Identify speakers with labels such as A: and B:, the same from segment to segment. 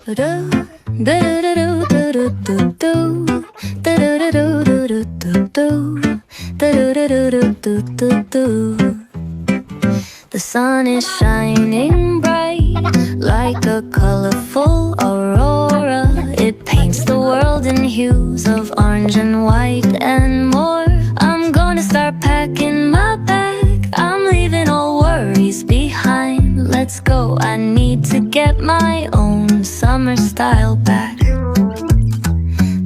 A: The sun is shining bright like a colorful aurora. It paints the world in hues of orange and white and more. I'm gonna start packing my bag. I'm leaving all worries behind. Let's go, I need to get my own summer style back.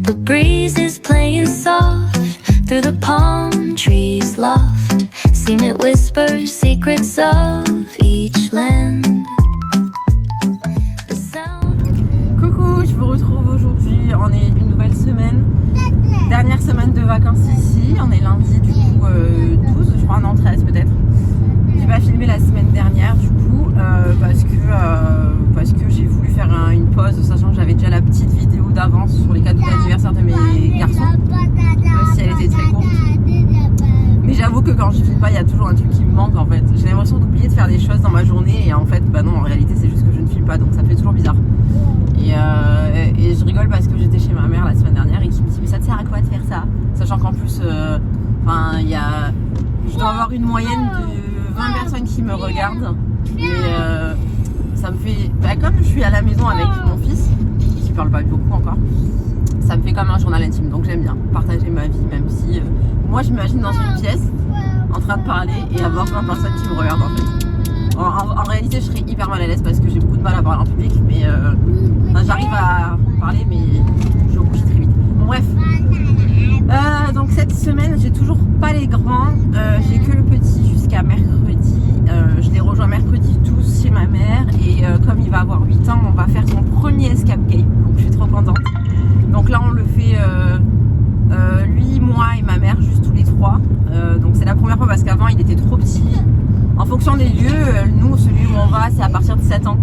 A: The breeze is playing soft through the palm trees loft. Seen it whisper secrets of each land. The sound...
B: Coucou, je vous retrouve aujourd'hui. On est une nouvelle semaine. Dernière semaine de vacances ici. On est lundi du coup 12, je crois, non 13 peut-être. J'ai pas filmé la semaine dernière du coup parce que j'ai voulu faire une pause, sachant que j'avais déjà la petite vidéo d'avance sur les cadeaux d'anniversaire de mes garçons, même si elle était très courte. Mais j'avoue que quand je filme pas, il y a toujours un truc qui me manque en fait. J'ai l'impression d'oublier de faire des choses dans ma journée et en fait, bah non, en réalité c'est juste que je ne filme pas, donc ça fait toujours bizarre. Et je rigole parce que j'étais chez ma mère la semaine dernière et qui me dit mais ça te sert à quoi de faire ça? Sachant qu'en plus, je dois avoir une moyenne de 20 personnes qui me regardent. Mais ça me fait, comme je suis à la maison avec mon fils, qui parle pas beaucoup encore, ça me fait comme un journal intime, donc j'aime bien partager ma vie, même si moi je m'imagine dans une pièce en train de parler et avoir 20 personnes qui me regardent en fait. En réalité je serais hyper mal à l'aise parce que j'ai beaucoup de mal à parler en public, mais j'arrive à parler mais je bouge très vite. Bon, bref, donc cette semaine j'ai toujours pas les grands, j'ai que le petit jusqu'à mercredi. Je les rejoins mercredi tous chez ma mère et comme il va avoir 8 ans, on va faire son premier escape game, donc je suis trop contente. Donc là on le fait lui, moi et ma mère, juste tous les trois. Donc c'est la première fois parce qu'avant il était trop petit. En fonction des lieux, nous celui où on va c'est à partir de 7 ans.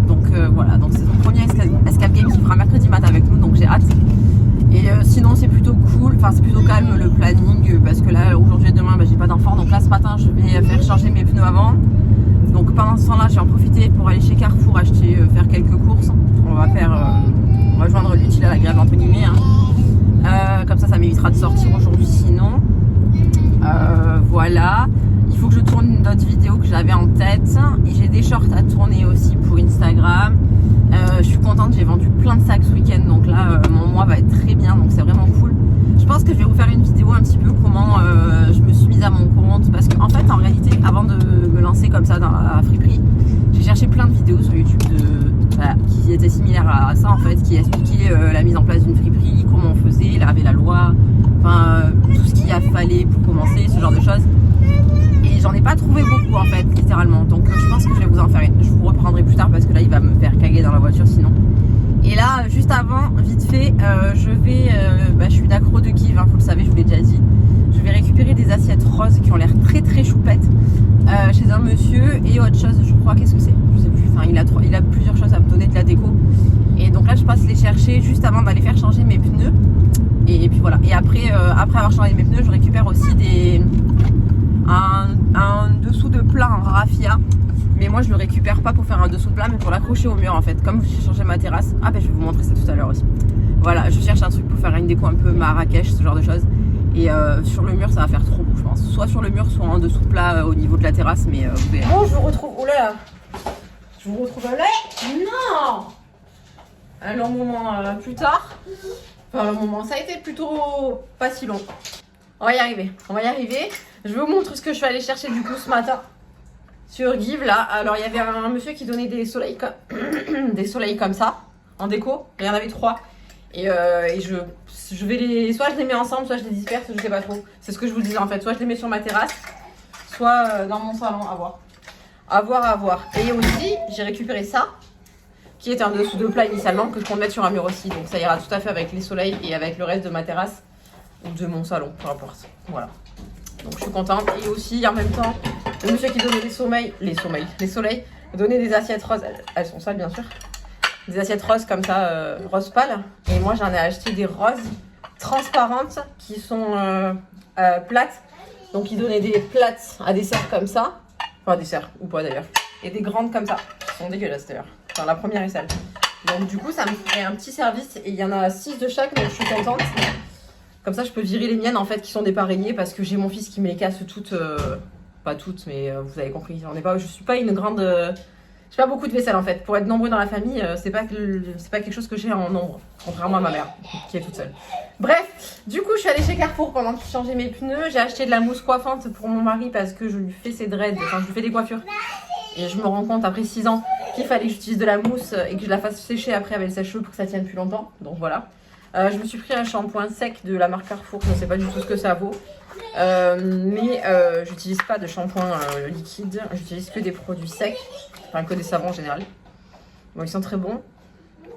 B: Donc voilà, donc c'est son premier escape game qui fera mercredi matin avec nous, donc j'ai hâte. Et sinon c'est plutôt cool, enfin c'est plutôt calme le planning parce que là aujourd'hui et demain j'ai pas d'enfant, donc là ce matin je vais faire changer mes pneus avant. Donc pendant ce temps là j'ai en profité pour aller chez Carrefour acheter, faire quelques courses. On va joindre l'utile à l'agréable entre guillemets hein. Comme ça m'évitera de sortir aujourd'hui sinon. Voilà, il faut que je tourne d'autres vidéos que j'avais en tête et j'ai des shorts à tourner aussi pour Instagram. Je suis contente, j'ai vendu plein de sacs ce week-end, donc là mon mois va être très bien, donc c'est vraiment cool. Je pense que je vais vous faire une vidéo un petit peu comment je me suis mise à mon compte, parce qu'en fait en réalité avant de me lancer comme ça dans la friperie, j'ai cherché plein de vidéos sur YouTube qui étaient similaires à ça en fait, qui expliquaient la mise en place d'une friperie, comment on faisait, laver la loi, tout ce qu'il a fallu pour commencer, ce genre de choses. Et j'en ai pas trouvé beaucoup en fait, littéralement. Donc je pense que je vais vous en faire une. Je vous reprendrai plus tard parce que là il va me faire caguer dans la voiture sinon. Et là, juste avant, vite fait, je suis d'accro de Give, hein, vous le savez, je vous l'ai déjà dit. Je vais récupérer des assiettes roses qui ont l'air très très choupettes chez un monsieur et autre chose, je crois, qu'est-ce que c'est? Je sais plus, il a plusieurs choses à me donner de la déco. Et donc là, je passe les chercher juste avant d'aller faire changer mes pneus. Et puis voilà. Et après avoir changé mes pneus, je récupère aussi un dessous de plat en raffia. Mais moi je le récupère pas pour faire un dessous de plat mais pour l'accrocher au mur en fait. Comme j'ai changé ma terrasse. Ah ben je vais vous montrer ça tout à l'heure aussi. Voilà, je cherche un truc pour faire une déco un peu Marrakech, ce genre de choses. Et sur le mur ça va faire trop beau je pense. Soit sur le mur, soit en dessous de plat au niveau de la terrasse. Mais vous verrez. Bon, je vous retrouve. Oh là, je vous retrouve là. Non, un long moment plus tard. Enfin, le moment, ça a été plutôt pas si long. On va y arriver. Je vous montre ce que je suis allée chercher du coup ce matin sur Give là. Alors il y avait un monsieur qui donnait des soleils comme ça en déco. Il y en avait 3. Et je vais soit je les mets ensemble, soit je les disperse, je sais pas trop. C'est ce que je vous disais en fait. Soit je les mets sur ma terrasse, soit dans mon salon, à voir. Et aussi j'ai récupéré ça, qui est un dessous de plat initialement que je compte mettre sur un mur aussi. Donc ça ira tout à fait avec les soleils et avec le reste de ma terrasse ou de mon salon, peu importe. Voilà. Donc je suis contente. Et aussi en même temps, le monsieur qui donnait les soleils, donnait des assiettes roses. Elles sont sales bien sûr. Des assiettes roses comme ça, rose pâle. Et moi j'en ai acheté des roses transparentes qui sont plates. Donc ils donnaient des plates à dessert comme ça. Enfin dessert ou pas d'ailleurs. Et des grandes comme ça. Elles sont dégueulasses d'ailleurs. Enfin la première est sale. Donc du coup, ça me ferait un petit service. Et il y en a 6 de chaque, donc je suis contente. Comme ça, je peux virer les miennes, en fait, qui sont dépareillées. Parce que j'ai mon fils qui me les casse toutes. Pas toutes, mais vous avez compris. Je suis pas une grande... j'ai pas beaucoup de vaisselle, en fait. Pour être nombreux dans la famille, c'est pas quelque chose que j'ai en nombre. Contrairement à ma mère, qui est toute seule. Bref, du coup, je suis allée chez Carrefour pendant que je changeais mes pneus. J'ai acheté de la mousse coiffante pour mon mari parce que je lui fais ses dreads. Enfin, je lui fais des coiffures. Et je me rends compte après 6 ans qu'il fallait que j'utilise de la mousse et que je la fasse sécher après avec le sèche-cheveux pour que ça tienne plus longtemps. Donc voilà. Je me suis pris un shampoing sec de la marque Carrefour. Je ne sais pas du tout ce que ça vaut. Mais j'utilise pas de shampoing liquide. J'utilise que des produits secs. Enfin, que des savons en général. Bon, ils sont très bons.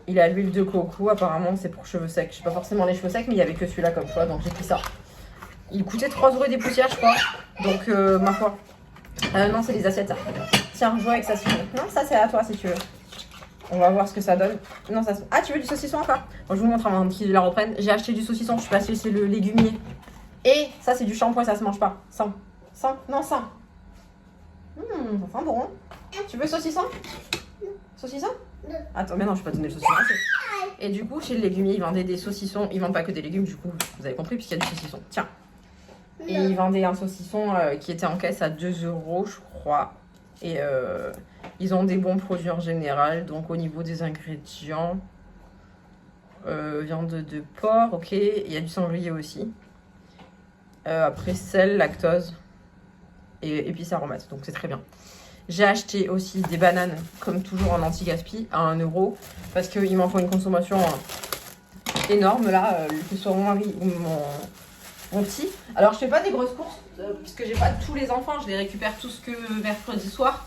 B: Il a l'huile de coco. Apparemment, c'est pour cheveux secs. Je sais pas forcément les cheveux secs, mais il n'y avait que celui-là comme choix. Donc j'ai pris ça. Il coûtait 3 € des poussières, je crois. Donc, ma foi. Non, c'est les assiettes, ça. Tiens, joue avec ça si tu veux. Non, ça, c'est à toi si tu veux. On va voir ce que ça donne. Non, ça... Ah, tu veux du saucisson encore? Bon, je vous montre avant qu'ils la reprennent. J'ai acheté du saucisson. Je suis passée chez le légumier. Et ça, c'est du shampoing, ça se mange pas. Sans. Non, sans. Ça sent bon. Tu veux saucisson? Saucisson? Attends, mais non, je vais pas donner le saucisson. Et du coup, chez le légumier, ils vendaient des saucissons. Ils vendent pas que des légumes, du coup, vous avez compris, puisqu'il y a du saucisson. Tiens. Et ils vendaient un saucisson qui était en caisse à 2 €, je crois. Et ils ont des bons produits en général. Donc, au niveau des ingrédients, viande de porc, ok. Il y a du sanglier aussi. Après, sel, lactose et épices aromates. Donc, c'est très bien. J'ai acheté aussi des bananes, comme toujours en anti-gaspi, à 1 €. Parce qu'il m'en faut une consommation énorme, là, que ce soit mon mari ou mon petit. Alors, je fais pas des grosses courses, puisque j'ai pas tous les enfants. Je les récupère tous que mercredi soir.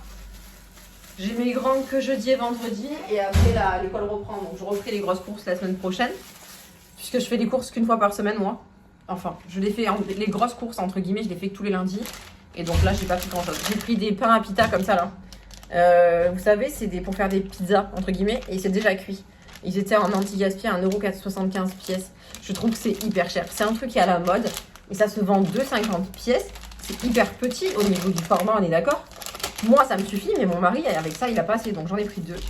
B: J'ai mes grands que jeudi et vendredi. Et après, l'école reprend. Donc, je referai les grosses courses la semaine prochaine. Puisque je fais des courses qu'une fois par semaine, moi. Enfin, je les fais, les grosses courses, entre guillemets, je les fais que tous les lundis. Et donc là, j'ai pas pris grand chose. J'ai pris des pains à pita comme ça, là. Vous savez, c'est pour faire des pizzas, entre guillemets. Et c'est déjà cuit. Ils étaient en anti-gaspi à 1,75 € pièce. Je trouve que c'est hyper cher. C'est un truc qui est à la mode. Mais ça se vend 2,50 pièces. C'est hyper petit au niveau du format, on est d'accord? Moi, ça me suffit, mais mon mari, avec ça, il a pas assez. Donc j'en ai pris 2. Vu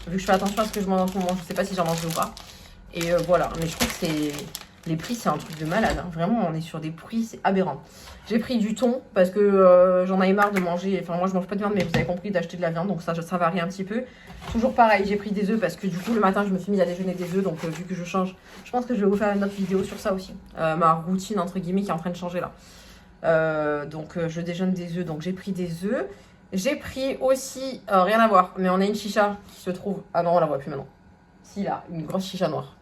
B: que je fais attention à ce que je mange en ce moment, je sais pas si j'en mange ou pas. Et voilà. Mais je trouve que c'est... Les prix, c'est un truc de malade. Hein. Vraiment, on est sur des prix, c'est aberrant. J'ai pris du thon parce que j'en avais marre de manger. Enfin, moi, je mange pas de viande, mais vous avez compris, d'acheter de la viande. Donc ça varie un petit peu. Toujours pareil, j'ai pris des œufs parce que du coup, le matin, je me suis mise à déjeuner des œufs. Donc, vu que je change, je pense que je vais vous faire une autre vidéo sur ça aussi. Ma routine, entre guillemets, qui est en train de changer là. Donc, je déjeune des œufs. Donc, j'ai pris des œufs. J'ai pris aussi, rien à voir, mais on a une chicha qui se trouve... Ah non, on la voit plus maintenant. Si, là, une grosse chicha noire.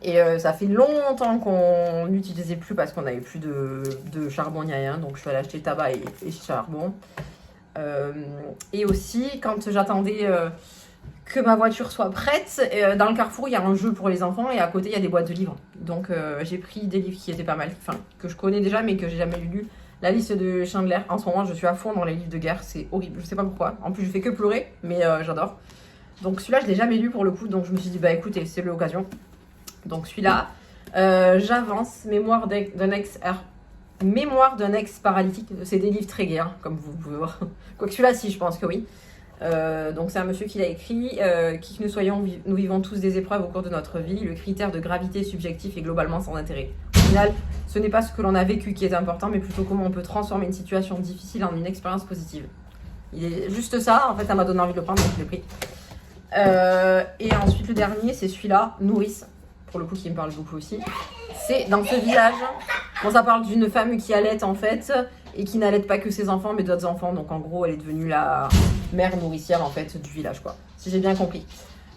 B: Et ça fait longtemps qu'on n'utilisait plus parce qu'on n'avait plus de charbon ni rien. Donc je suis allée acheter tabac et charbon. Et aussi, quand j'attendais que ma voiture soit prête, dans le Carrefour, il y a un jeu pour les enfants et à côté, il y a des boîtes de livres. Donc j'ai pris des livres qui étaient pas mal, enfin que je connais déjà mais que j'ai jamais lu. La liste de Chandler, en ce moment, je suis à fond dans les livres de guerre. C'est horrible, je sais pas pourquoi. En plus, je fais que pleurer, mais j'adore. Donc celui-là, je l'ai jamais lu pour le coup. Donc je me suis dit, bah écoutez, c'est l'occasion. Donc celui-là, j'avance, mémoire d'un ex paralytique. C'est des livres très gais, hein, comme vous pouvez voir. Quoique celui-là, si, je pense que oui. Donc c'est un monsieur qui l'a écrit. Qui que nous soyons, nous vivons tous des épreuves au cours de notre vie. Le critère de gravité est subjectif et globalement sans intérêt. Au final, ce n'est pas ce que l'on a vécu qui est important, mais plutôt comment on peut transformer une situation difficile en une expérience positive. Il est juste ça, en fait, ça m'a donné envie de le prendre, donc je l'ai pris. Et ensuite, le dernier, c'est celui-là, Nourrice. Pour le coup, qui me parle beaucoup aussi. C'est dans ce village. Bon, ça parle d'une femme qui allaite en fait et qui n'allaite pas que ses enfants mais d'autres enfants. Donc en gros, elle est devenue la mère nourricière en fait du village, quoi. Si j'ai bien compris.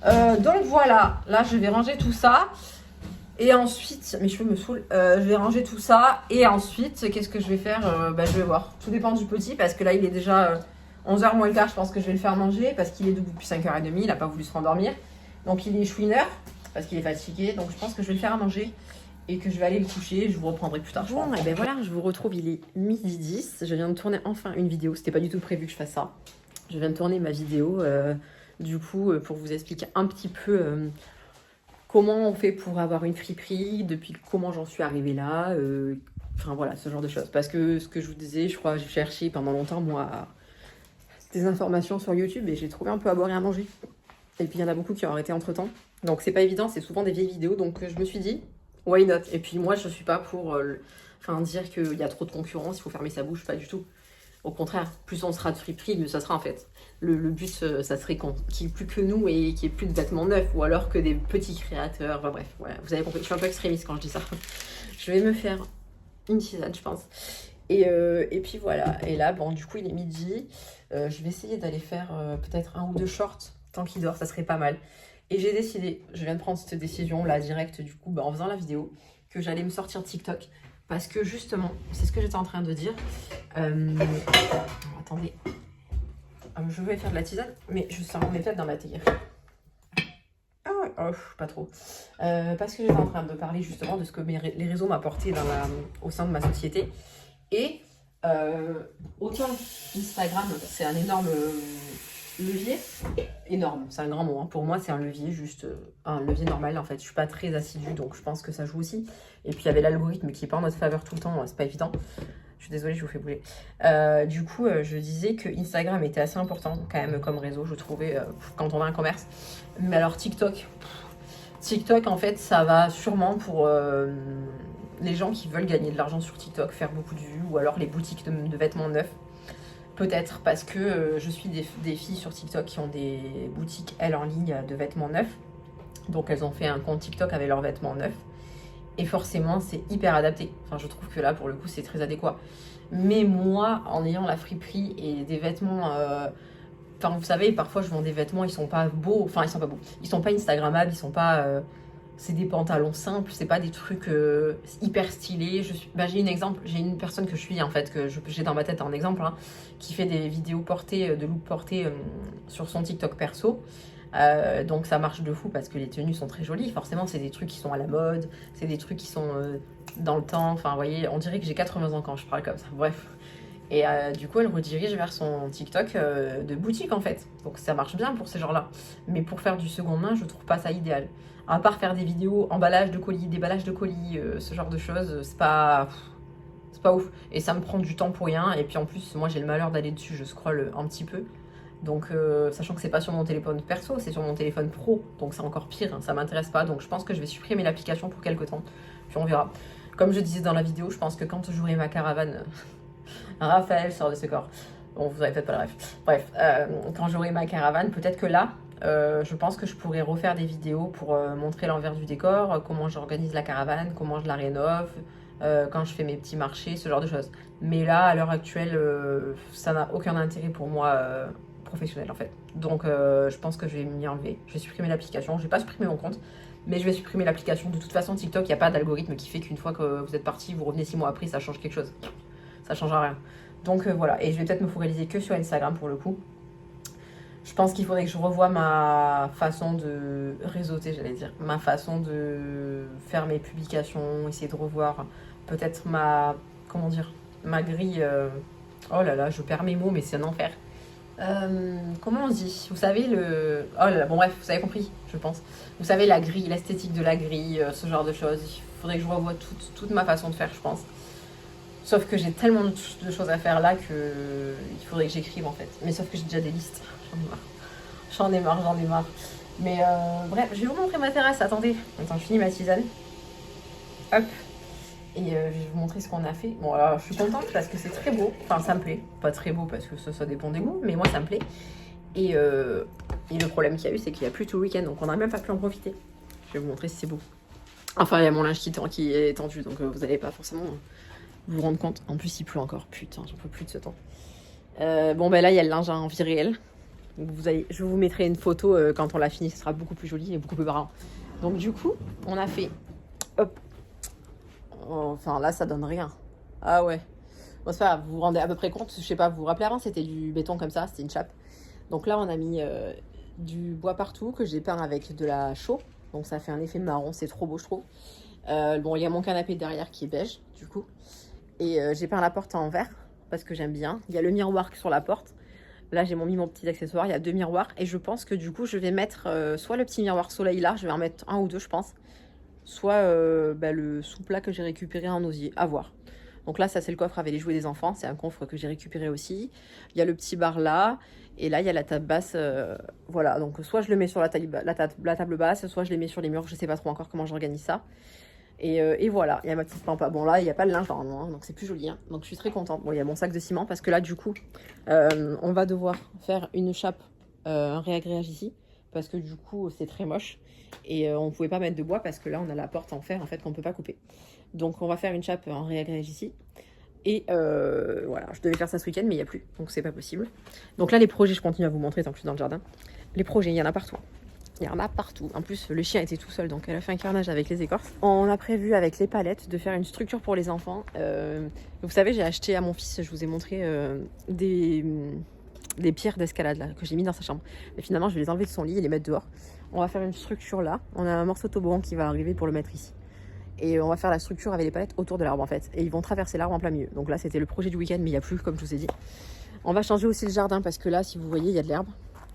B: Donc voilà, là je vais ranger tout ça. Et ensuite, mes cheveux me saoulent. Je vais ranger tout ça. Et ensuite, qu'est-ce que je vais faire? Je vais voir. Tout dépend du petit parce que là, il est déjà 11h moins le quart. Je pense que je vais le faire manger parce qu'il est debout depuis 5h30. Il n'a pas voulu se rendormir. Donc il est chouineur. Parce qu'il est fatigué, donc je pense que je vais le faire à manger et que je vais aller le coucher. Je vous reprendrai plus tard. Bon, et ben voilà, je vous retrouve, il est 12h10. Je viens de tourner enfin une vidéo. C'était pas du tout prévu que je fasse ça. Je viens de tourner ma vidéo, du coup, pour vous expliquer un petit peu comment on fait pour avoir une friperie, depuis comment j'en suis arrivée là. Enfin voilà, ce genre de choses. Parce que ce que je vous disais, je crois que j'ai cherché pendant longtemps, moi, des informations sur YouTube et j'ai trouvé un peu à boire et à manger. Et puis il y en a beaucoup qui ont arrêté entre temps. Donc c'est pas évident, c'est souvent des vieilles vidéos. Donc je me suis dit, why not? Et puis moi, je suis pas pour dire qu'il y a trop de concurrence, il faut fermer sa bouche, pas du tout. Au contraire, plus on sera de friperie, mieux ça sera en fait. Le but, ça serait qu'il n'y ait plus que nous et qu'il n'y ait plus de vêtements neufs, ou alors que des petits créateurs. Enfin bref, voilà, vous avez compris. Je suis un peu extrémiste quand je dis ça. Je vais me faire une tisane, je pense. Et puis voilà. Et là, bon, du coup, il est midi. Je vais essayer d'aller faire peut-être 1 ou 2 shorts tant qu'il dort, ça serait pas mal. Et j'ai décidé, je viens de prendre cette décision là, direct, du coup, en faisant la vidéo, que j'allais me sortir TikTok. Parce que justement, c'est ce que j'étais en train de dire. Attendez. Je vais faire de la tisane, mais je sens on est peut-être dans ma théière. Ah ouais, oh, pas trop. Parce que j'étais en train de parler justement de ce que les réseaux m'apportaient au sein de ma société. Et autant Instagram, c'est un énorme levier. Énorme, c'est un grand mot. Hein. Pour moi, c'est un levier, juste un levier normal en fait. Je suis pas très assidue, donc je pense que ça joue aussi. Et puis il y avait l'algorithme qui est pas en notre faveur tout le temps, c'est pas évident. Je suis désolée, je vous fais bouler. Du coup, je disais que Instagram était assez important quand même comme réseau, je trouvais, quand on a un commerce. Mais alors TikTok, en fait, ça va sûrement pour les gens qui veulent gagner de l'argent sur TikTok, faire beaucoup de vues, ou alors les boutiques de vêtements neufs. Peut-être parce que je suis des filles sur TikTok qui ont des boutiques, elles, en ligne de vêtements neufs. Donc elles ont fait un compte TikTok avec leurs vêtements neufs. Et forcément, c'est hyper adapté. Enfin, je trouve que là, pour le coup, c'est très adéquat. Mais moi, en ayant la friperie et des vêtements... Enfin, vous savez, parfois, je vends des vêtements, ils sont pas beaux. Enfin, ils sont pas beaux. Ils sont pas instagrammables, ils sont pas... c'est des pantalons simples, c'est pas des trucs hyper stylés. J'ai une personne que je suis, en fait, j'ai dans ma tête un exemple, hein, qui fait des vidéos portées, de look portées sur son TikTok perso. Donc ça marche de fou parce que les tenues sont très jolies. Forcément, c'est des trucs qui sont à la mode, c'est des trucs qui sont dans le temps. Enfin, vous voyez, on dirait que j'ai 80 ans quand je parle comme ça. Bref. Et du coup, elle redirige vers son TikTok de boutique en fait. Donc ça marche bien pour ces gens-là. Mais pour faire du seconde main, je trouve pas ça idéal. À part faire des vidéos emballage de colis, déballage de colis, ce genre de choses, c'est pas ouf. Et ça me prend du temps pour rien. Et puis en plus, moi j'ai le malheur d'aller dessus, je scrolle un petit peu. Donc, sachant que c'est pas sur mon téléphone perso, c'est sur mon téléphone pro, donc c'est encore pire, hein, ça m'intéresse pas. Donc je pense que je vais supprimer l'application pour quelques temps, puis on verra. Comme je disais dans la vidéo, je pense que quand j'aurai ma caravane, Raphaël sort de ce corps. Bon, vous avez peut-être pas le rêve. Bref, quand j'aurai ma caravane, peut-être que là, je pense que je pourrais refaire des vidéos pour montrer l'envers du décor, comment j'organise la caravane, comment je la rénove, quand je fais mes petits marchés, ce genre de choses. Mais là, à l'heure actuelle, ça n'a aucun intérêt pour moi professionnel en fait. Donc je pense que je vais m'y enlever. Je vais supprimer l'application. Je vais pas supprimer mon compte, mais je vais supprimer l'application. De toute façon, TikTok, il n'y a pas d'algorithme qui fait qu'une fois que vous êtes parti, vous revenez 6 mois après, ça change quelque chose. Ça change rien. Donc voilà. Et je vais peut-être me focaliser que sur Instagram pour le coup. Je pense qu'il faudrait que je revoie ma façon de réseauter, j'allais dire. Ma façon de faire mes publications, essayer de revoir peut-être comment dire, ma grille. Oh là là, je perds mes mots, mais c'est un enfer. Comment on dit? Vous savez Oh là là, bon bref, vous avez compris, je pense. Vous savez la grille, l'esthétique de la grille, ce genre de choses. Il faudrait que je revoie toute ma façon de faire, je pense. Sauf que j'ai tellement de choses à faire là que il faudrait que j'écrive en fait. Mais sauf que j'ai déjà des listes. J'en ai marre. Mais bref, je vais vous montrer ma terrasse. Attendez, je finis ma tisane. Hop. Et je vais vous montrer ce qu'on a fait. Bon, alors je suis contente parce que c'est très beau. Enfin, ça me plaît. Pas très beau parce que ça dépend des goûts, mais moi ça me plaît. Et le problème qu'il y a eu, c'est qu'il n'y a plus tout le week-end, donc on n'a même pas pu en profiter. Je vais vous montrer si c'est beau. Enfin, il y a mon linge qui est tendu, donc vous n'allez pas forcément vous rendre compte. En plus, il pleut encore. Putain, j'en peux plus de ce temps. Bon, ben là, il y a le linge en vie réelle. Je vous mettrai une photo quand on l'a fini. Ce sera beaucoup plus joli et beaucoup plus marrant. Donc, du coup, on a fait... Hop. Enfin, là, ça donne rien. Ah ouais. Bon, c'est pas grave, vous vous rendez à peu près compte. Je sais pas, vous vous rappelez avant, c'était du béton comme ça, c'était une chape. Donc là, on a mis du bois partout que j'ai peint avec de la chaux. Donc ça fait un effet marron, c'est trop beau, je trouve. Bon, il y a mon canapé derrière qui est beige, du coup. Et j'ai peint la porte en vert parce que j'aime bien. Il y a le miroir sur la porte. Là, j'ai mis mon petit accessoire. Il y a 2 miroirs. Et je pense que du coup, je vais mettre soit le petit miroir soleil là. Je vais en mettre 1 ou 2, je pense. Soit le sous-plat que j'ai récupéré en osier. À voir. Donc là, ça, c'est le coffre avec les jouets des enfants. C'est un coffre que j'ai récupéré aussi. Il y a le petit bar là. Et là, il y a la table basse. Voilà, donc soit je le mets sur la table basse, soit je les mets sur les murs. Je sais pas trop encore comment j'organise ça. Et voilà, il y a ma petite pampa. Bon, là, il n'y a pas de linge normalement, hein, donc c'est plus joli. Hein. Donc je suis très contente. Bon, il y a mon sac de ciment parce que là, du coup, on va devoir faire une chape, un réagréage ici. Parce que du coup, c'est très moche. Et on ne pouvait pas mettre de bois parce que là, on a la porte en fer en fait qu'on ne peut pas couper. Donc on va faire une chape en réagréage ici. Et voilà, je devais faire ça ce week-end, mais il n'y a plus, donc c'est pas possible. Donc là, les projets, je continue à vous montrer tant que je suis dans le jardin. Les projets, il y en a partout. Il y en a partout. En plus, le chien était tout seul, donc elle a fait un carnage avec les écorces. On a prévu avec les palettes de faire une structure pour les enfants. Vous savez, j'ai acheté à mon fils, je vous ai montré des pierres d'escalade là que j'ai mis dans sa chambre. Et finalement, je vais les enlever de son lit et les mettre dehors. On va faire une structure là. On a un morceau de toboggan qui va arriver pour le mettre ici. Et on va faire la structure avec les palettes autour de l'arbre en fait. Et ils vont traverser l'arbre en plein milieu. Donc là, c'était le projet du week-end, mais il n'y a plus, comme je vous ai dit. On va changer aussi le jardin parce que là, si vous voyez, il y a de l'herbe.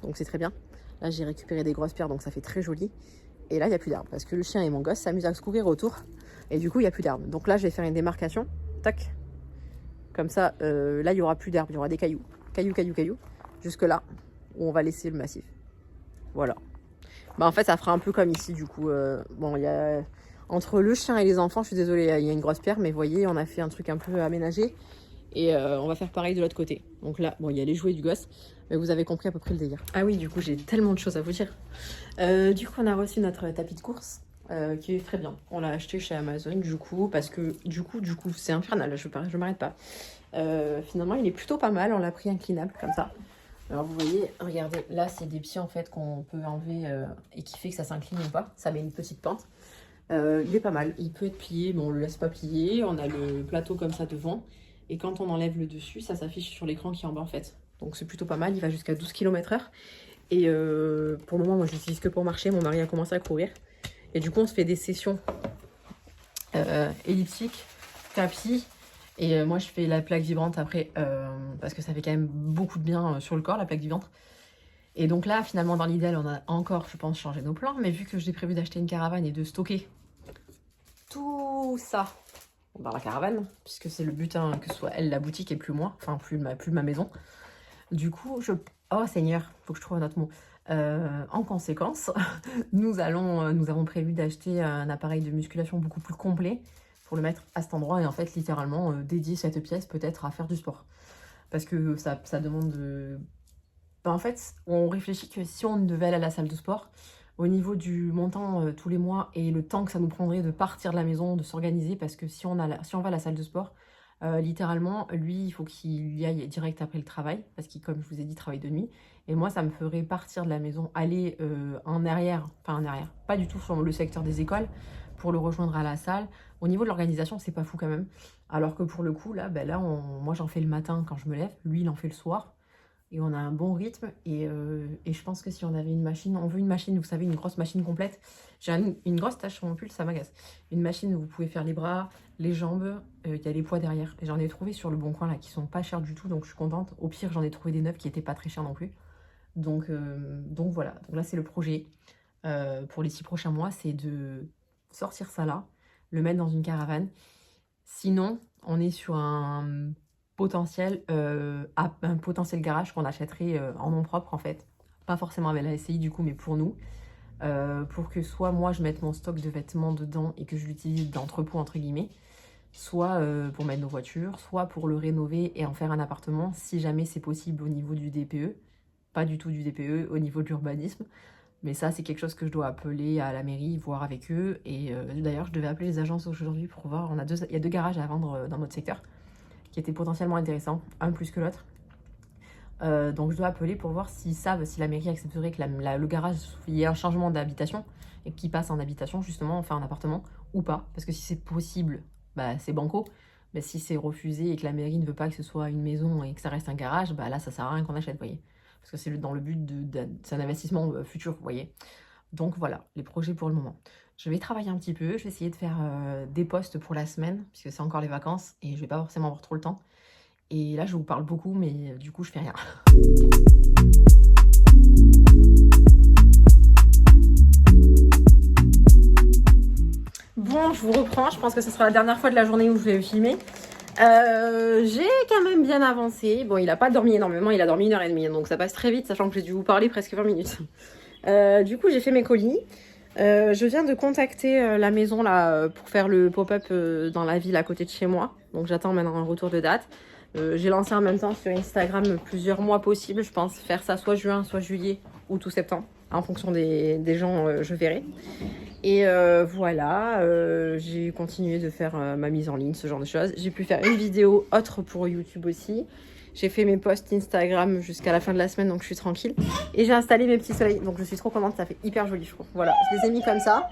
B: Donc c'est très bien. Là, j'ai récupéré des grosses pierres, donc ça fait très joli. Et là, il n'y a plus d'herbe parce que le chien et mon gosse s'amusent à se couvrir autour. Et du coup, il n'y a plus d'herbe. Donc là, je vais faire une démarcation. Tac. Comme ça, là, il n'y aura plus d'herbe. Il y aura des cailloux. Cailloux. Jusque là, où on va laisser le massif. Voilà. Bah, en fait, ça fera un peu comme ici, du coup. Bon, il y a... Entre le chien et les enfants, je suis désolée, il y a une grosse pierre, mais vous voyez, on a fait un truc un peu aménagé. Et on va faire pareil de l'autre côté. Donc là, bon, il y a les jouets du gosse, mais vous avez compris à peu près le délire. Ah oui, du coup, j'ai tellement de choses à vous dire. Du coup, on a reçu notre tapis de course, qui est très bien. On l'a acheté chez Amazon, du coup, parce que, du coup, c'est infernal, je m'arrête pas. Finalement, il est plutôt pas mal, on l'a pris inclinable, comme ça. Alors, vous voyez, regardez, là, c'est des pieds, en fait, qu'on peut enlever et qui fait que ça s'incline ou pas. Ça met une petite pente. Il est pas mal, il peut être plié, mais on le laisse pas plier. On a le plateau comme ça devant. Et quand on enlève le dessus, ça s'affiche sur l'écran qui est en bas en fait. Donc c'est plutôt pas mal, il va jusqu'à 12 km/h. Et pour le moment, moi je l'utilise que pour marcher. Mon mari a commencé à courir. Et du coup, on se fait des sessions elliptiques, tapis. Et moi je fais la plaque vibrante après, parce que ça fait quand même beaucoup de bien sur le corps, la plaque vibrante. Et donc là, finalement, dans l'idéal, on a encore, je pense, changé nos plans. Mais vu que j'ai prévu d'acheter une caravane et de stocker tout ça dans la caravane, puisque c'est le but, hein, que ce soit elle, la boutique, et plus moi, enfin plus ma maison. Du coup, oh Seigneur, faut que je trouve un autre mot. En conséquence, nous avons prévu d'acheter un appareil de musculation beaucoup plus complet pour le mettre à cet endroit et en fait, littéralement, dédier cette pièce peut-être à faire du sport. Parce que ça demande de... En fait, on réfléchit que si on devait aller à la salle de sport, au niveau du montant tous les mois et le temps que ça nous prendrait de partir de la maison, de s'organiser, parce que si on va à la salle de sport, littéralement, lui, il faut qu'il y aille direct après le travail, parce qu'il, comme je vous ai dit, travaille de nuit. Et moi, ça me ferait partir de la maison, aller en arrière, pas du tout sur le secteur des écoles, pour le rejoindre à la salle. Au niveau de l'organisation, c'est pas fou quand même. Alors que pour le coup, là, moi, j'en fais le matin quand je me lève, lui, il en fait le soir. Et on a un bon rythme et je pense que si on avait une machine, on veut une machine, vous savez, une grosse machine complète. J'ai une grosse tache sur mon pull, ça m'agace. Une machine où vous pouvez faire les bras, les jambes, il y a les poids derrière. Et j'en ai trouvé sur le Bon Coin là qui sont pas chers du tout, donc je suis contente. Au pire, j'en ai trouvé des neufs qui étaient pas très chers non plus. Donc voilà, donc là c'est le projet pour les 6 prochains mois, c'est de sortir ça là, le mettre dans une caravane. Sinon, on est sur un potentiel garage qu'on achèterait en nom propre en fait, pas forcément avec la SCI du coup, mais pour nous, pour que soit moi je mette mon stock de vêtements dedans et que je l'utilise d'entrepôt entre guillemets, soit pour mettre nos voitures, soit pour le rénover et en faire un appartement si jamais c'est possible au niveau du DPE, pas du tout du DPE, au niveau de l'urbanisme. Mais ça, c'est quelque chose que je dois appeler à la mairie, voir avec eux. Et d'ailleurs, je devais appeler les agences aujourd'hui pour voir. Il y a 2 garages à vendre dans notre secteur qui étaient potentiellement intéressants, un plus que l'autre. Donc je dois appeler pour voir s'ils savent, si la mairie accepterait que le garage, il y ait un changement d'habitation et qu'il passe en habitation, justement, enfin en appartement, ou pas. Parce que si c'est possible, bah, c'est banco. Mais si c'est refusé et que la mairie ne veut pas que ce soit une maison et que ça reste un garage, bah là, ça sert à rien qu'on achète, vous voyez. Parce que c'est dans le but c'est un investissement futur, vous voyez. Donc voilà, les projets pour le moment. Je vais travailler un petit peu, je vais essayer de faire des posts pour la semaine, puisque c'est encore les vacances, et je vais pas forcément avoir trop le temps. Et là, je vous parle beaucoup, mais du coup, je fais rien. Bon, je vous reprends, je pense que ce sera la dernière fois de la journée où je vais filmer. J'ai quand même bien avancé. Bon, il a pas dormi énormément, il a dormi 1h30, donc ça passe très vite, sachant que j'ai dû vous parler presque 20 minutes. Du coup, j'ai fait mes colis. Je viens de contacter la maison là pour faire le pop-up dans la ville à côté de chez moi. Donc j'attends maintenant un retour de date. J'ai lancé en même temps sur Instagram plusieurs mois possibles. Je pense faire ça soit juin, soit juillet ou tout septembre. En fonction des gens, je verrai. Et voilà, j'ai continué de faire ma mise en ligne, ce genre de choses. J'ai pu faire une vidéo autre pour YouTube aussi. J'ai fait mes posts Instagram jusqu'à la fin de la semaine, donc je suis tranquille. Et j'ai installé mes petits soleils, donc je suis trop contente, ça fait hyper joli, je trouve. Voilà, je les ai mis comme ça.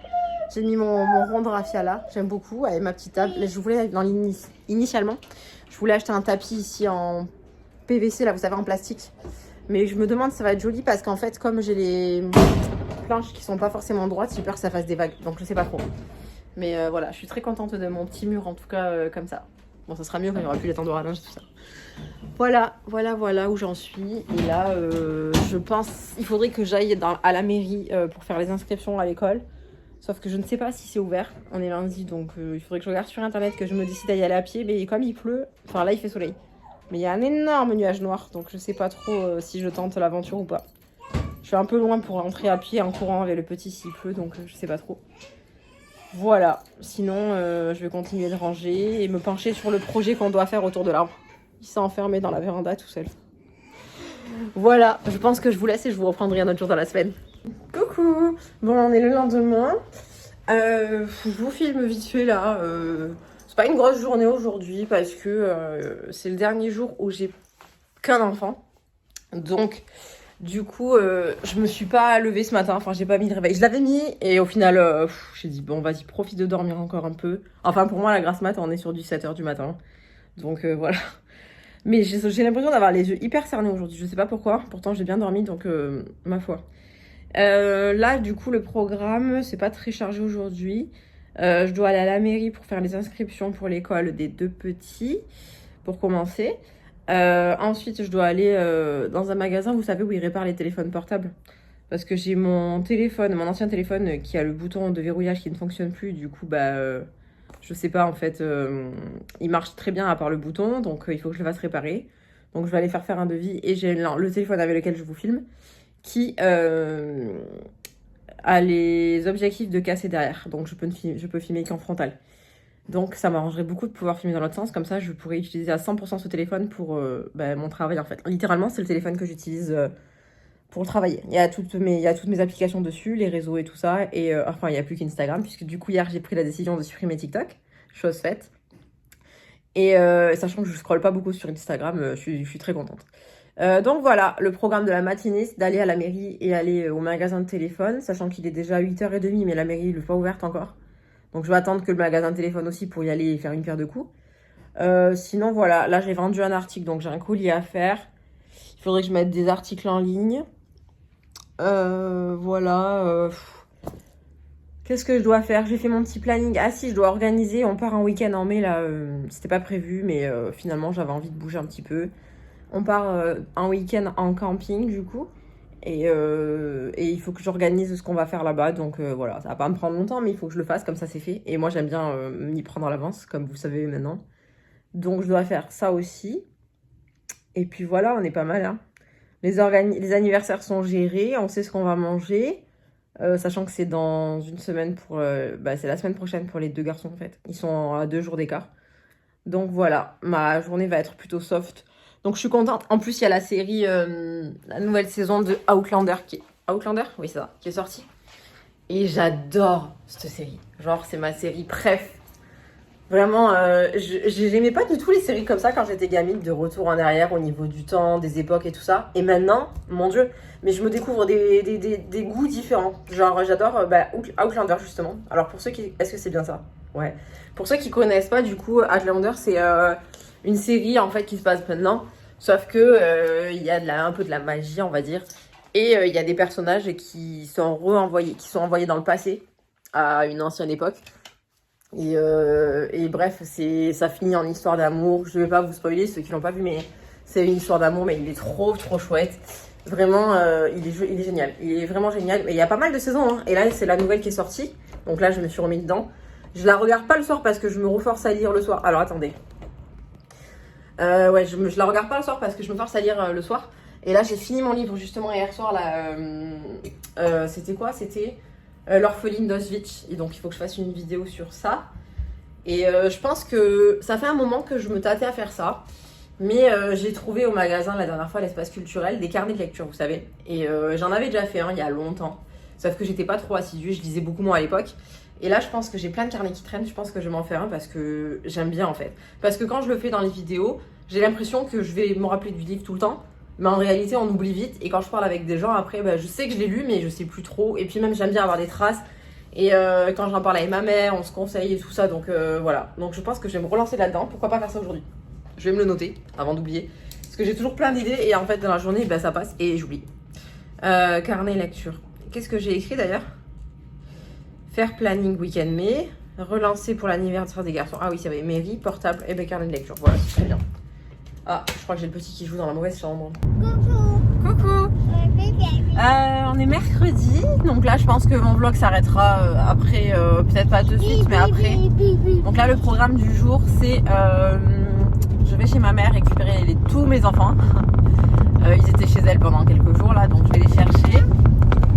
B: J'ai mis mon rond de raffia là, j'aime beaucoup, avec ma petite table. Là, je voulais, initialement, je voulais acheter un tapis ici en PVC, là, vous savez, en plastique. Mais je me demande si ça va être joli parce qu'en fait, comme j'ai les planches qui sont pas forcément droites, j'ai peur que ça fasse des vagues, donc je sais pas trop. Mais voilà, je suis très contente de mon petit mur, en tout cas, comme ça. Bon, ça sera mieux quand il n'y aura plus les tendres à linge et tout ça. Voilà où j'en suis. Et là, je pense il faudrait que j'aille à la mairie pour faire les inscriptions à l'école. Sauf que je ne sais pas si c'est ouvert. On est lundi, donc il faudrait que je regarde sur internet, que je me décide à y aller à pied. Mais comme il pleut, enfin là il fait soleil. Mais il y a un énorme nuage noir, donc je sais pas trop si je tente l'aventure ou pas. Je suis un peu loin pour rentrer à pied en courant avec le petit s'il pleut, donc je sais pas trop. Voilà, sinon je vais continuer de ranger et me pencher sur le projet qu'on doit faire autour de l'arbre. Il s'est enfermé dans la véranda tout seul. Voilà, je pense que je vous laisse et je vous reprendrai un autre jour dans la semaine. Coucou. Bon, on est le lendemain. Je vous filme vite fait là. C'est pas une grosse journée aujourd'hui parce que c'est le dernier jour où j'ai qu'un enfant. Donc, du coup, je me suis pas levée ce matin. Enfin, j'ai pas mis de réveil. Je l'avais mis et au final, j'ai dit bon, vas-y, profite de dormir encore un peu. Enfin, pour moi, la grasse mat, on est sur du 7h du matin. Donc, voilà. Mais j'ai l'impression d'avoir les yeux hyper cernés aujourd'hui. Je sais pas pourquoi. Pourtant, j'ai bien dormi, donc ma foi. Là, du coup, le programme, c'est pas très chargé aujourd'hui. Je dois aller à la mairie pour faire les inscriptions pour l'école des 2 petits, pour commencer. Ensuite, je dois aller dans un magasin, vous savez, où ils réparent les téléphones portables. Parce que j'ai mon ancien téléphone, qui a le bouton de verrouillage qui ne fonctionne plus. Du coup, je sais pas, en fait, il marche très bien à part le bouton, donc il faut que je le fasse réparer. Donc je vais aller faire un devis et j'ai le téléphone avec lequel je vous filme qui a les objectifs de casser derrière, donc je peux filmer qu'en frontal. Donc ça m'arrangerait beaucoup de pouvoir filmer dans l'autre sens, comme ça je pourrais utiliser à 100% ce téléphone pour mon travail en fait. Littéralement c'est le téléphone que j'utilise pour travailler. Il y a toutes mes applications dessus, les réseaux et tout ça, et enfin il n'y a plus qu'Instagram, puisque du coup hier j'ai pris la décision de supprimer TikTok, chose faite. Et sachant que je scrolle pas beaucoup sur Instagram, je suis très contente. Donc voilà, le programme de la matinée, c'est d'aller à la mairie et aller au magasin de téléphone, sachant qu'il est déjà 8h30, mais la mairie n'est pas ouverte encore. Donc je vais attendre que le magasin de téléphone aussi pour y aller et faire une paire de coups. Sinon voilà, là j'ai vendu un article, donc j'ai un colis à faire. Il faudrait que je mette des articles en ligne. Voilà. Qu'est-ce que je dois faire? J'ai fait mon petit planning. Ah si, je dois organiser, on part un week-end en mai là. C'était pas prévu, mais finalement j'avais envie de bouger un petit peu. On part un week-end en camping du coup. Et il faut que j'organise ce qu'on va faire là-bas. Donc voilà, ça va pas me prendre longtemps, mais il faut que je le fasse, comme ça c'est fait. Et moi j'aime bien m'y prendre à l'avance, comme vous savez maintenant. Donc je dois faire ça aussi. Et puis voilà, on est pas mal. Hein. Les anniversaires sont gérés, on sait ce qu'on va manger. Sachant que c'est dans une semaine c'est la semaine prochaine pour les 2 garçons en fait. Ils sont à 2 jours d'écart. Donc voilà, ma journée va être plutôt soft. Donc je suis contente. En plus, il y a la série, la nouvelle saison de Outlander Outlander? Oui, c'est ça, qui est sortie. Et j'adore cette série. Genre, c'est ma série préf. Vraiment, j'aimais pas du tout les séries comme ça quand j'étais gamine, de retour en arrière au niveau du temps, des époques et tout ça. Et maintenant, mon Dieu, mais je me découvre des goûts différents. Genre, j'adore Outlander justement. Alors pour ceux qui... Est-ce que c'est bien ça? Ouais. Pour ceux qui connaissent pas, du coup, Outlander, c'est une série en fait qui se passe maintenant. Sauf que il y a un peu de la magie, on va dire. Et il y a des personnages qui sont envoyés dans le passé, à une ancienne époque. Et bref, ça finit en histoire d'amour. Je vais pas vous spoiler ceux qui l'ont pas vu, mais c'est une histoire d'amour, mais il est trop chouette. Vraiment, il est génial. Il est vraiment génial. Mais il y a pas mal de saisons, hein. Et là, c'est la nouvelle qui est sortie. Donc là, je me suis remis dedans. Je la regarde pas le soir parce que je me reforce à lire le soir. Alors attendez. Ouais, je la regarde pas le soir parce que je me force à lire le soir. Et là, j'ai fini mon livre justement hier soir. Là, c'était quoi? C'était L'orpheline d'Auschwitz. Et donc, il faut que je fasse une vidéo sur ça. Et je pense que ça fait un moment que je me tâtais à faire ça. Mais j'ai trouvé au magasin la dernière fois, à l'espace culturel, des carnets de lecture, vous savez. Et j'en avais déjà fait un il y a longtemps. Sauf que j'étais pas trop assidue, je lisais beaucoup moins à l'époque. Et là, je pense que j'ai plein de carnets qui traînent. Je pense que je vais m'en faire un parce que j'aime bien en fait. Parce que quand je le fais dans les vidéos, j'ai l'impression que je vais me rappeler du livre tout le temps. Mais en réalité, on oublie vite. Et quand je parle avec des gens, après, bah, je sais que je l'ai lu, mais je sais plus trop. Et puis même, j'aime bien avoir des traces. Et quand j'en parle avec ma mère, on se conseille et tout ça. Donc voilà. Donc je pense que je vais me relancer là-dedans. Pourquoi pas faire ça aujourd'hui? Je vais me le noter avant d'oublier. Parce que j'ai toujours plein d'idées. Et en fait, dans la journée, bah, ça passe et j'oublie. Carnet lecture. Qu'est-ce que j'ai écrit d'ailleurs? Faire planning week-end mai. Relancer pour l'anniversaire des garçons. Ah oui, ça va. Mairie, portable et ben carnet de lecture. Voilà, c'est très bien. Ah, je crois que j'ai le petit qui joue dans la mauvaise chambre.
C: Coucou.
B: Coucou. On est mercredi, donc là je pense que mon vlog s'arrêtera après, peut-être pas de suite, mais après. Donc là le programme du jour c'est je vais chez ma mère récupérer tous mes enfants. Ils étaient chez elle pendant quelques jours là, donc je vais les chercher.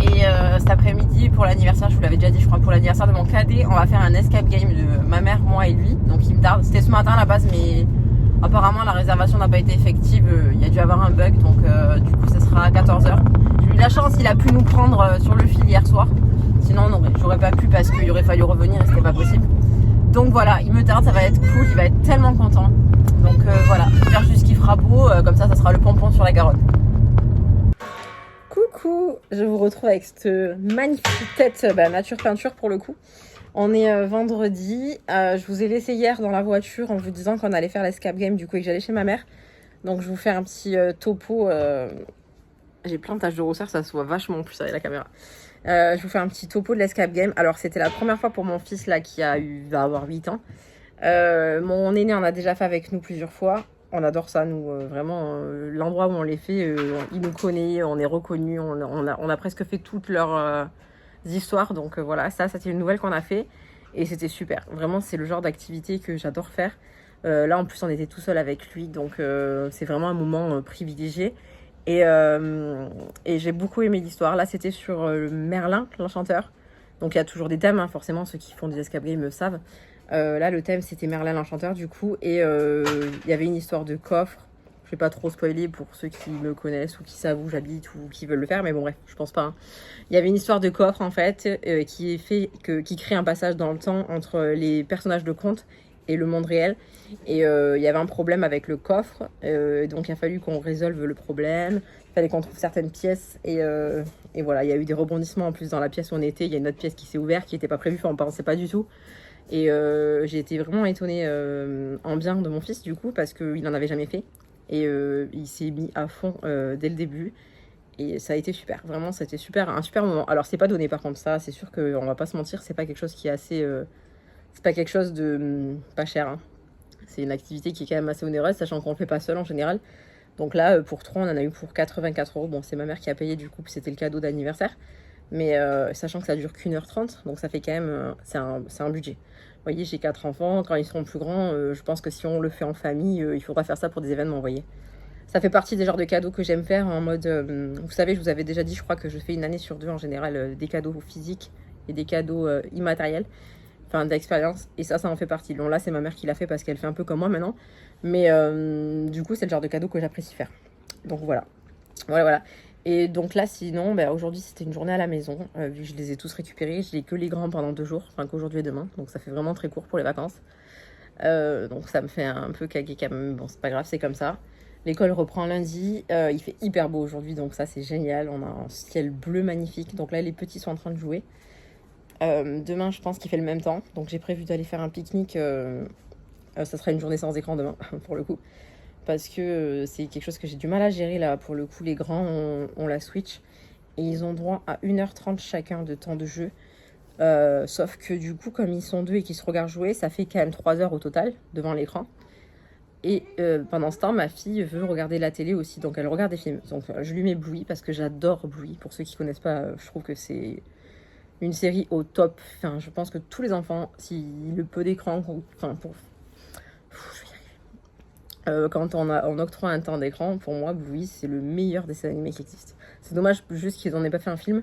B: Et cet après-midi pour l'anniversaire, je vous l'avais déjà dit je crois, pour l'anniversaire de mon cadet, on va faire un escape game de ma mère, moi et lui. Donc il me tarde, c'était ce matin à la base mais apparemment la réservation n'a pas été effective, il y a dû avoir un bug, donc du coup ce sera à 14h. J'ai eu la chance, il a pu nous prendre sur le fil hier soir. Sinon j'aurais pas pu parce qu'il aurait fallu revenir et c'était pas possible. Donc voilà, il me tarde, ça va être cool, il va être tellement content. Donc voilà, j'espère juste qu'il fera beau, comme ça ça sera le pompon sur la Garonne. Coucou, je vous retrouve avec cette magnifique tête nature peinture pour le coup. On est vendredi, je vous ai laissé hier dans la voiture en vous disant qu'on allait faire l'escape game du coup et que j'allais chez ma mère. Donc je vais vous faire un petit topo, j'ai plein de taches de rousseur, ça se voit vachement plus avec la caméra. Je vous fais un petit topo de l'escape game. Alors c'était la première fois pour mon fils là qui va avoir 8 ans. Mon aîné en a déjà fait avec nous plusieurs fois. On adore ça, nous, vraiment, l'endroit où on les fait, il nous connaît, on est reconnus, on a presque fait toutes leurs histoires. Donc voilà, ça c'était une nouvelle qu'on a fait et c'était super. Vraiment, c'est le genre d'activité que j'adore faire. Là, en plus, on était tout seul avec lui, donc c'est vraiment un moment privilégié. Et j'ai beaucoup aimé l'histoire. Là, c'était sur Merlin, l'enchanteur. Donc il y a toujours des thèmes, hein, forcément, ceux qui font des escape games le savent. Là, le thème, c'était Merlin l'Enchanteur, du coup. Et il y avait une histoire de coffre. Je vais pas trop spoiler pour ceux qui me connaissent ou qui savent où j'habite ou qui veulent le faire. Mais bon, bref, je pense pas. Hein. Il y avait une histoire de coffre, en fait, qui crée un passage dans le temps entre les personnages de conte et le monde réel. Et il y avait un problème avec le coffre. Donc, il a fallu qu'on résolve le problème. Il fallait qu'on trouve certaines pièces. Et voilà, il y a eu des rebondissements en plus dans la pièce où on était. Il y a une autre pièce qui s'est ouverte, qui n'était pas prévue. Enfin, on ne pensait pas du tout. Et j'ai été vraiment étonnée en bien de mon fils du coup parce qu'il n'en avait jamais fait et il s'est mis à fond dès le début et ça a été super, vraiment c'était super, un super moment. Alors c'est pas donné par contre, ça c'est sûr qu'on va pas se mentir, c'est pas quelque chose qui est assez c'est pas quelque chose de pas cher hein. C'est une activité qui est quand même assez onéreuse sachant qu'on le fait pas seul en général. Donc là pour 3 on en a eu pour 84 €. Bon c'est ma mère qui a payé du coup, c'était le cadeau d'anniversaire. Mais sachant que ça dure qu'1h30, donc ça fait quand même, c'est un budget. Vous voyez, j'ai 4 enfants, quand ils seront plus grands, je pense que si on le fait en famille, il faudra faire ça pour des événements, vous voyez. Ça fait partie des genres de cadeaux que j'aime faire en mode, vous savez, je vous avais déjà dit, je crois que je fais une année sur 2 en général, des cadeaux physiques et des cadeaux immatériels, enfin d'expérience, et ça en fait partie. Bon là, c'est ma mère qui l'a fait parce qu'elle fait un peu comme moi maintenant, mais du coup, c'est le genre de cadeau que j'apprécie faire. Donc voilà. Voilà. Et donc là, sinon, aujourd'hui, c'était une journée à la maison. Vu que je les ai tous récupérés, je n'ai que les grands pendant 2 jours, enfin qu'aujourd'hui et demain. Donc ça fait vraiment très court pour les vacances. Donc ça me fait un peu caguer quand même. Bon, c'est pas grave, c'est comme ça. L'école reprend lundi. Il fait hyper beau aujourd'hui, donc ça, c'est génial. On a un ciel bleu magnifique. Donc là, les petits sont en train de jouer. Demain, je pense qu'il fait le même temps. Donc j'ai prévu d'aller faire un pique-nique. Ça sera une journée sans écran demain, pour le coup. Parce que c'est quelque chose que j'ai du mal à gérer là. Pour le coup, les grands ont la Switch et ils ont droit à 1h30 chacun de temps de jeu. Sauf que du coup, comme ils sont 2 et qu'ils se regardent jouer, ça fait quand même 3 heures au total devant l'écran. Et pendant ce temps, ma fille veut regarder la télé aussi, donc elle regarde des films. Donc je lui mets Bluey parce que j'adore Bluey. Pour ceux qui connaissent pas, je trouve que c'est une série au top. Enfin, je pense que tous les enfants, si le peu d'écran, enfin pour... quand on octroie un temps d'écran, pour moi, Bluey, c'est le meilleur dessin animé qui existe. C'est dommage juste qu'ils n'en aient pas fait un film,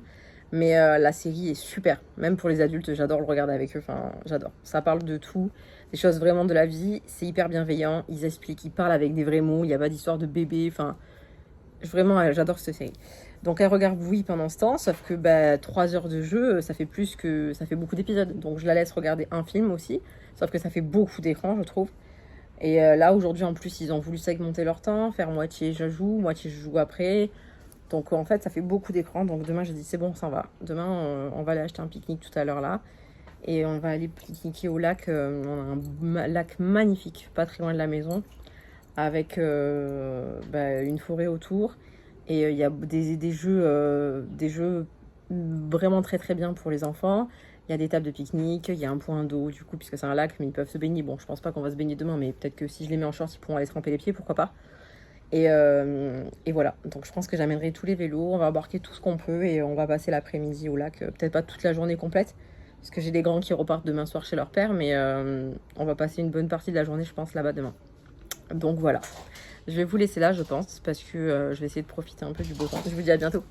B: mais la série est super. Même pour les adultes, j'adore le regarder avec eux, enfin, j'adore. Ça parle de tout, des choses vraiment de la vie, c'est hyper bienveillant, ils expliquent, ils parlent avec des vrais mots, il n'y a pas d'histoire de bébé, enfin, vraiment, j'adore cette série. Donc elle regarde Bluey pendant ce temps, sauf que 3 heures de jeu, ça fait beaucoup d'épisodes. Donc je la laisse regarder un film aussi, sauf que ça fait beaucoup d'écran, je trouve. Et là, aujourd'hui, en plus, ils ont voulu segmenter leur temps, faire moitié je joue après. Donc en fait, ça fait beaucoup d'écran. Donc demain, j'ai dit, c'est bon, on s'en va. Demain, on va aller acheter un pique-nique tout à l'heure là. Et on va aller pique-niquer au lac. On a un lac magnifique, pas très loin de la maison, avec une forêt autour. Et il y a des jeux vraiment très très bien pour les enfants. Il y a des tables de pique-nique, il y a un point d'eau du coup, puisque c'est un lac, mais ils peuvent se baigner. Bon, je pense pas qu'on va se baigner demain, mais peut-être que si je les mets en short, ils pourront aller se tremper les pieds, pourquoi pas. Et voilà, donc je pense que j'amènerai tous les vélos, on va embarquer tout ce qu'on peut et on va passer l'après-midi au lac. Peut-être pas toute la journée complète, parce que j'ai des grands qui repartent demain soir chez leur père, mais on va passer une bonne partie de la journée, je pense, là-bas demain. Donc voilà. Je vais vous laisser là, je pense, parce que je vais essayer de profiter un peu du beau temps. Je vous dis à bientôt.